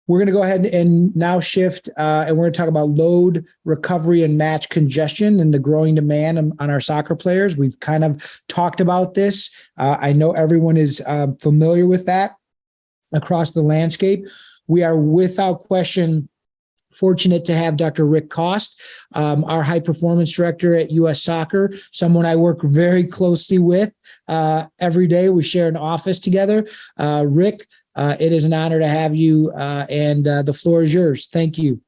We're going to go ahead and now shift, and we're going to talk about load recovery and match congestion and the growing demand on our soccer players. We've kind of talked about this. I know everyone is familiar with that across the landscape. We are without question fortunate to have Dr. Rick Cost, our high performance director at US Soccer, someone I work very closely with every day. We share an office together. Rick, it is an honor to have you, and the floor is yours. Thank you.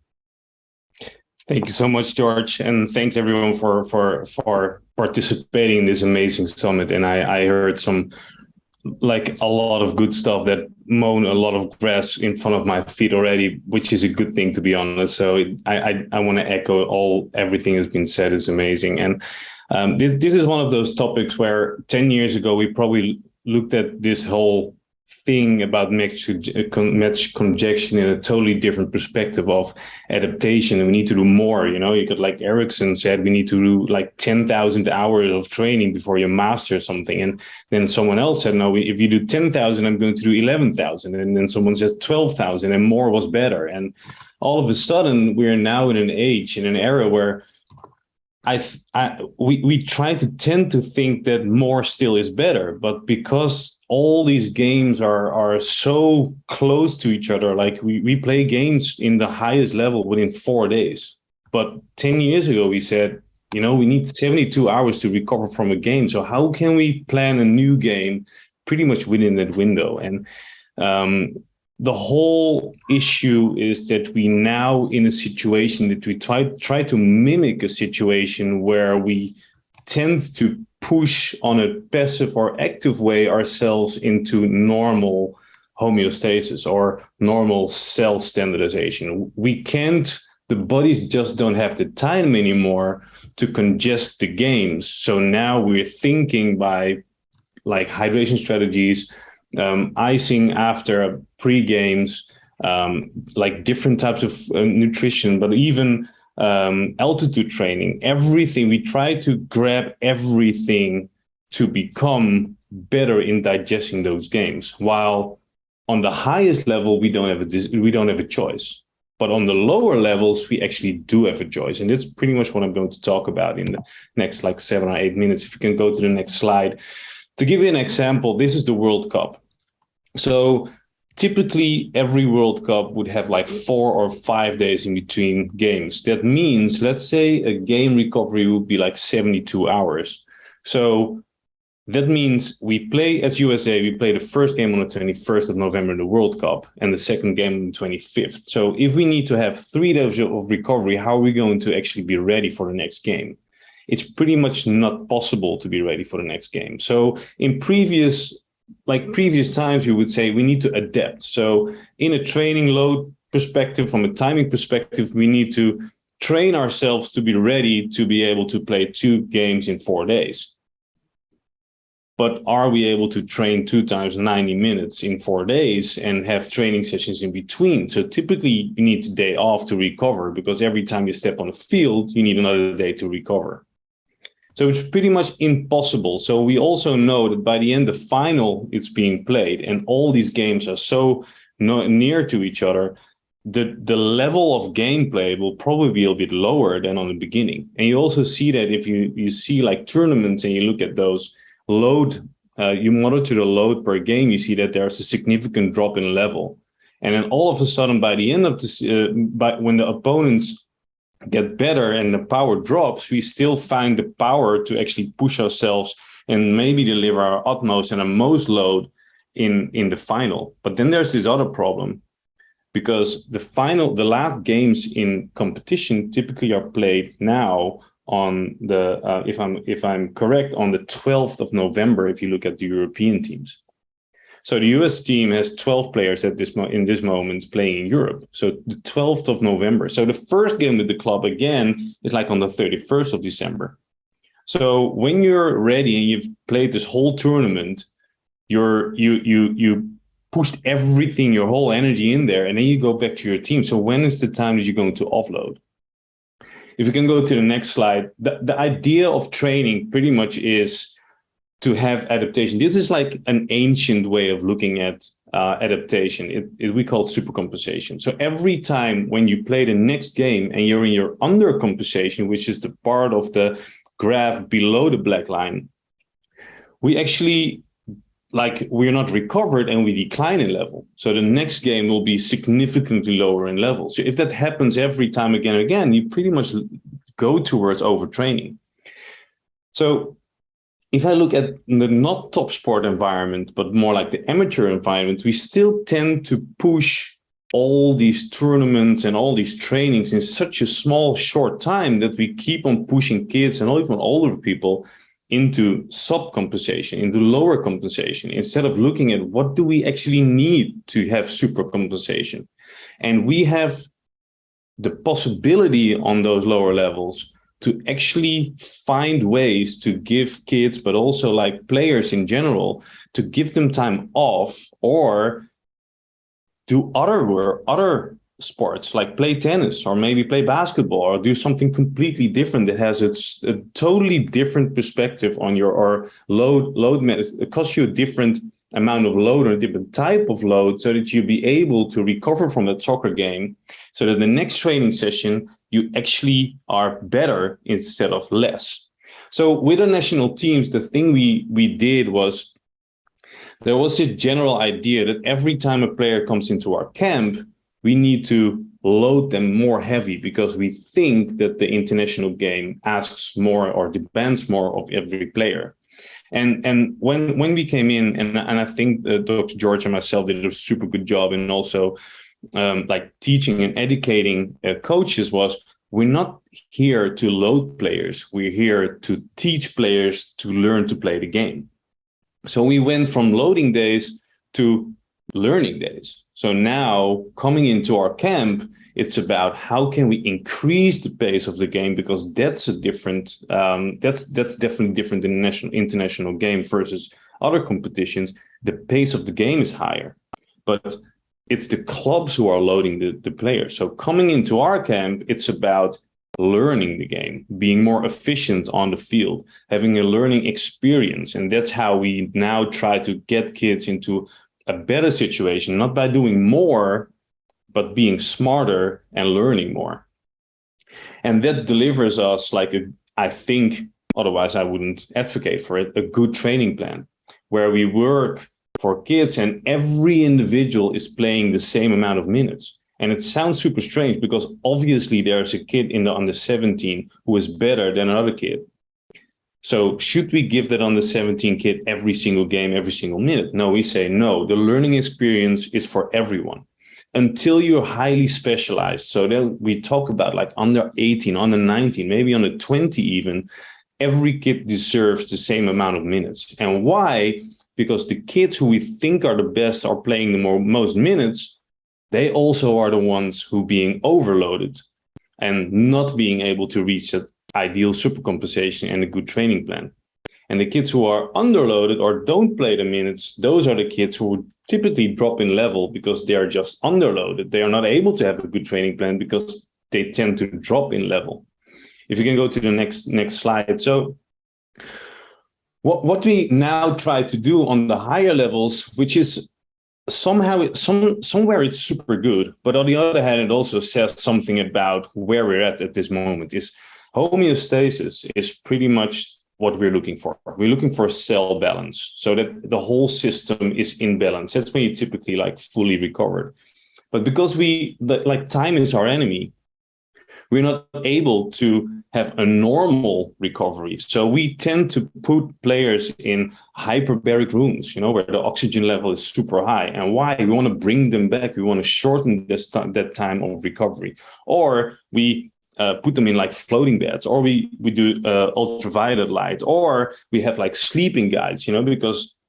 Thank you so much, George, and thanks everyone for participating in this amazing summit. And I heard a lot of good stuff that mown a lot of grass in front of my feet already, which is a good thing, to be honest. So I want to echo everything has been said is amazing. And this is one of those topics where 10 years ago we probably looked at this whole thing about match congestion in a totally different perspective of adaptation. And we need to do more. You could, like Ericsson said, we need to do like 10,000 hours of training before you master something. And then someone else said, no, if you do 10,000, I'm going to do 11,000. And then someone says 12,000 and more was better. And all of a sudden we're now in an era where we try to tend to think that more still is better, but because all these games are so close to each other, like we play games in the highest level within 4 days. But 10 years ago, we said, we need 72 hours to recover from a game. So how can we plan a new game pretty much within that window? And the whole issue is that we now in a situation that we try to mimic a situation where we tend to push on a passive or active way ourselves into normal homeostasis or normal cell standardization. The bodies just don't have the time anymore to congest the games. So now we're thinking by like hydration strategies, icing after pre-games, like different types of nutrition, but even altitude training, everything. We try to grab everything to become better in digesting those games. While on the highest level, we don't have a choice. But on the lower levels, we actually do have a choice. And that's pretty much what I'm going to talk about in the next 7 or 8 minutes. If you can go to the next slide. To give you an example, this is the World Cup. So typically, every World Cup would have 4 or 5 days in between games. That means, let's say a game recovery would be 72 hours. So that means we play as USA, we play the first game on the 21st of November in the World Cup and the second game on the 25th. So if we need to have 3 days of recovery, how are we going to actually be ready for the next game? It's pretty much not possible to be ready for the next game. So in previous times, we would say we need to adapt. So in a training load perspective, from a timing perspective, we need to train ourselves to be ready to be able to play 2 games in 4 days. But are we able to train 2 times 90 minutes in 4 days and have training sessions in between? So typically you need a day off to recover, because every time you step on the field, you need another day to recover. So it's pretty much impossible. So we also know that by the end, the final is being played and all these games are so near to each other, the level of gameplay will probably be a bit lower than on the beginning. And you also see that if you see tournaments and you look at those load, you monitor the load per game, you see that there's a significant drop in level. And then all of a sudden, by the end of this, when the opponents get better and the power drops, we still find the power to actually push ourselves and maybe deliver our utmost and our most load in the final. But then there's this other problem, because the last games in competition typically are played now on the if I'm correct, on the 12th of November, if you look at the European teams. So the US team has 12 players in this moment playing in Europe. So the 12th of November. So the first game with the club again is on the 31st of December. So when you're ready and you've played this whole tournament, you pushed everything, your whole energy in there, and then you go back to your team. So when is the time that you're going to offload? If you can go to the next slide, the idea of training pretty much is to have adaptation. This is an ancient way of looking at adaptation. We call it supercompensation. So every time when you play the next game and you're in your undercompensation, which is the part of the graph below the black line, we actually, like, we're not recovered and we decline in level. So the next game will be significantly lower in level. So if that happens every time again and again, you pretty much go towards overtraining. So if I look at the not top sport environment, but more like the amateur environment, we still tend to push all these tournaments and all these trainings in such a small, short time that we keep on pushing kids and even older people into subcompensation, into lower compensation, instead of looking at what do we actually need to have supercompensation. And we have the possibility on those lower levels to actually find ways to give kids, but also like players in general, to give them time off or do other sports, like play tennis or maybe play basketball or do something completely different that has a totally different perspective on your or load. It costs you a different amount of load or a different type of load so that you be able to recover from that soccer game, so that the next training session you actually are better instead of less. So with the national teams, the thing we did was, there was this general idea that every time a player comes into our camp, we need to load them more heavy because we think that the international game asks more or demands more of every player. And when we came in, and I think Dr. George and myself did a super good job in also like teaching and educating coaches, was we're not here to load players. We're here to teach players to learn to play the game. So we went from loading days to learning days. So now coming into our camp, it's about how can we increase the pace of the game, because that's a different, that's definitely different in the international game versus other competitions. The pace of the game is higher, but it's the clubs who are loading the players. So coming into our camp, it's about learning the game, being more efficient on the field, having a learning experience. And that's how we now try to get kids into a better situation, not by doing more, but being smarter and learning more. And that delivers us I think, otherwise I wouldn't advocate for it, a good training plan where we work for kids and every individual is playing the same amount of minutes. And it sounds super strange because obviously there's a kid in the under 17 who is better than another kid. So should we give that under 17 kid every single game, every single minute? No, we say no. The learning experience is for everyone until you're highly specialized. So then we talk about like under 18, under 19, maybe under 20 even. Every kid deserves the same amount of minutes. And why? Because the kids who we think are the best are playing the most minutes. They also are the ones who being overloaded and not being able to reach that ideal supercompensation and a good training plan. And the kids who are underloaded or don't play the minutes, those are the kids who would typically drop in level because they are just underloaded. They are not able to have a good training plan because they tend to drop in level. If you can go to the next slide. So what we now try to do on the higher levels, which is somewhere it's super good, but on the other hand, it also says something about where we're at this moment, is homeostasis is pretty much what we're looking for. We're looking for cell balance so that the whole system is in balance. That's when you typically like fully recovered. But because time is our enemy, we're not able to have a normal recovery. So we tend to put players in hyperbaric rooms, where the oxygen level is super high. And why? We want to bring them back. We want to shorten that time of recovery. Or we put them in like floating beds, or we do ultraviolet light, or we have like sleeping guides,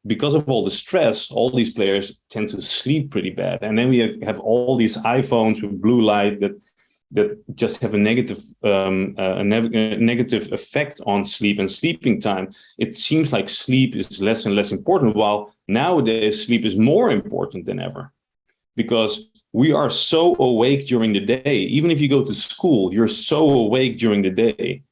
because of all the stress, all these players tend to sleep pretty bad. And then we have all these iPhones with blue light that just have a negative effect on sleep and sleeping time. It seems like sleep is less and less important, while nowadays sleep is more important than ever, because we are so awake during the day. Even if you go to school, you're so awake during the day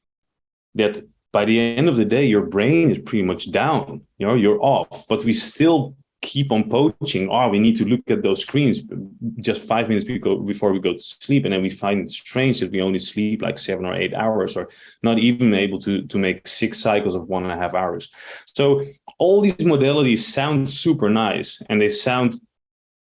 that by the end of the day, your brain is pretty much down, you're off, but we still keep on poaching. Oh, we need to look at those screens just 5 minutes before we go to sleep. And then we find it strange that we only sleep like 7 or 8 hours, or not even able to make 6 cycles of 1.5 hours. So all these modalities sound super nice and they sound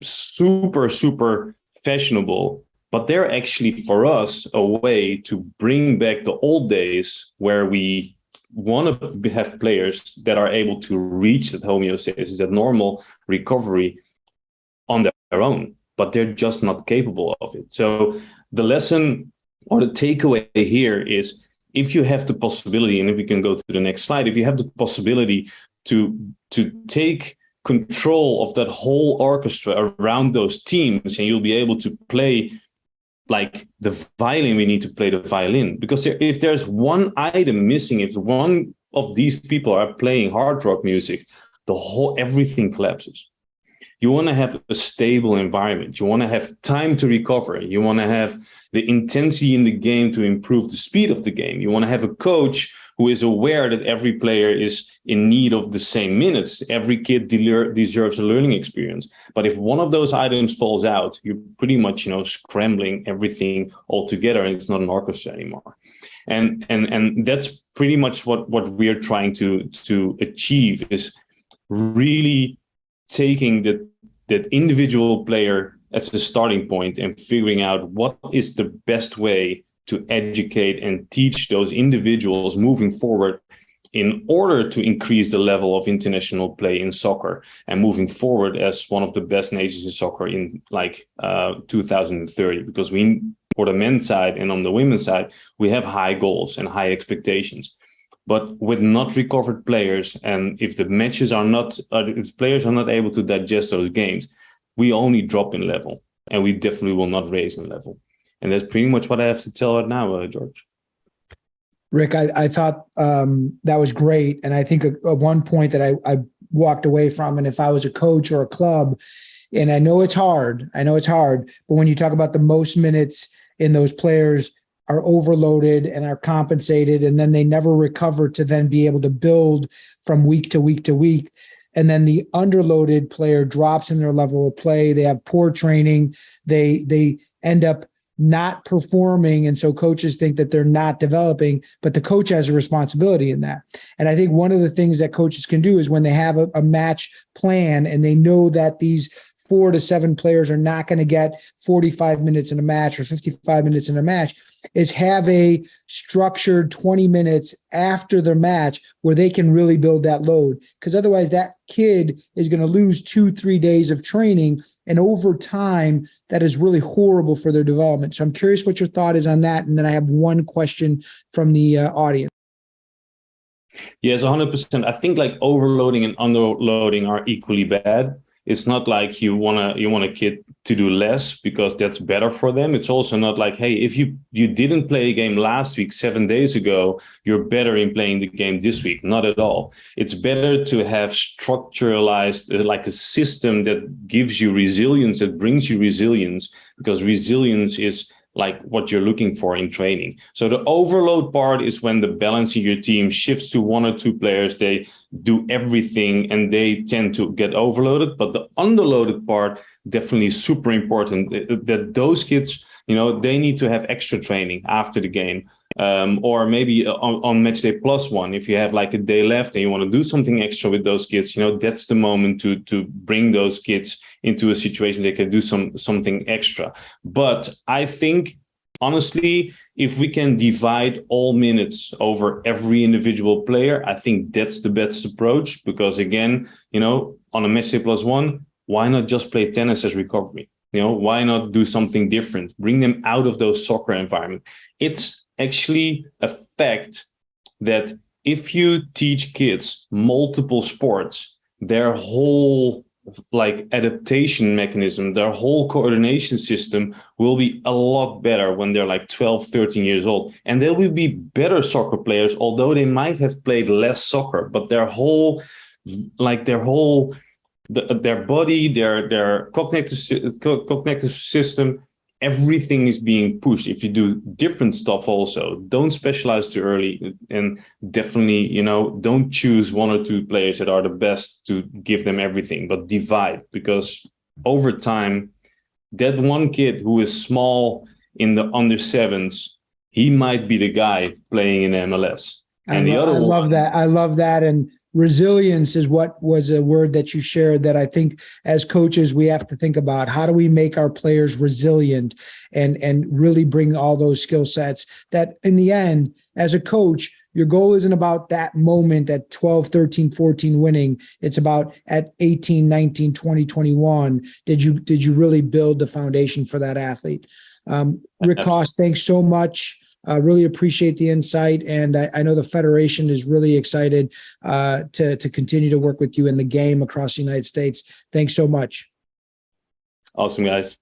super, super fashionable, but they're actually for us a way to bring back the old days where we want to have players that are able to reach that homeostasis, that normal recovery on their own, but they're just not capable of it. So the lesson or the takeaway here is, if you have the possibility, and if we can go to the next slide, if you have the possibility to take control of that whole orchestra around those teams, and you'll be able to play like the violin, we need to play the violin. Because if there's one item missing, if one of these people are playing hard rock music, everything collapses. You want to have a stable environment. You want to have time to recover. You want to have the intensity in the game to improve the speed of the game. You want to have a coach who is aware that every player is in need of the same minutes. Every kid deserves a learning experience. But if one of those items falls out, you're pretty much, scrambling everything all together, and it's not an orchestra anymore. And that's pretty much what we're trying to achieve, is really taking that individual player as the starting point and figuring out what is the best way to educate and teach those individuals moving forward in order to increase the level of international play in soccer and moving forward as one of the best nations in soccer in 2030. Because for the men's side and on the women's side, we have high goals and high expectations. But with not recovered players, and if the matches are not, if players are not able to digest those games, we only drop in level, and we definitely will not raise in level. And that's pretty much what I have to tell right now, George. Rick, I thought that was great. And I think one point that I walked away from, and if I was a coach or a club, and I know it's hard, but when you talk about the most minutes in those players are overloaded and are compensated, and then they never recover to then be able to build from week to week to week. And then the underloaded player drops in their level of play. They have poor training. They end up not performing. And so coaches think that they're not developing, but the coach has a responsibility in that. And I think one of the things that coaches can do is when they have a match plan and they know that these 4 to 7 players are not going to get 45 minutes in a match or 55 minutes in a match, is have a structured 20 minutes after their match where they can really build that load. Because otherwise that kid is going to lose 2-3 days of training. And over time, that is really horrible for their development. So I'm curious what your thought is on that. And then I have one question from the audience. Yes, 100%. I think like overloading and underloading are equally bad. It's not like you want a kid to do less because that's better for them. It's also not like, hey, if you didn't play a game last week, 7 days ago, you're better in playing the game this week. Not at all. It's better to have structuralized like a system that gives you resilience, that brings you resilience, because resilience is like what you're looking for in training. So the overload part is when the balance in your team shifts to 1 or 2 players. They do everything and they tend to get overloaded. But the underloaded part definitely is super important, that those kids, they need to have extra training after the game. Or maybe on match day +1, if you have like a day left and you want to do something extra with those kids, that's the moment to bring those kids into a situation they can do something extra. But I think, honestly, if we can divide all minutes over every individual player, I think that's the best approach. Because again, on a match day +1, why not just play tennis as recovery? Why not do something different? Bring them out of those soccer environment. It's actually a fact that if you teach kids multiple sports, their whole adaptation mechanism, their whole coordination system will be a lot better when they're 12, 13 years old. And they will be better soccer players, although they might have played less soccer, but their body, their cognitive system, everything is being pushed. If you do different stuff also, don't specialize too early, and definitely, don't choose one or two players that are the best to give them everything, but divide, because over time, that one kid who is small in the under sevens, he might be the guy playing in MLS. And the other one, I love that. And resilience is what was a word that you shared that I think as coaches, we have to think about. How do we make our players resilient and really bring all those skill sets that in the end, as a coach, your goal isn't about that moment at 12, 13, 14 winning. It's about at 18, 19, 20, 21. Did you really build the foundation for that athlete? Rick Koss, thanks so much. Really appreciate the insight. And I know the Federation is really excited to continue to work with you in the game across the United States. Thanks so much. Awesome, guys.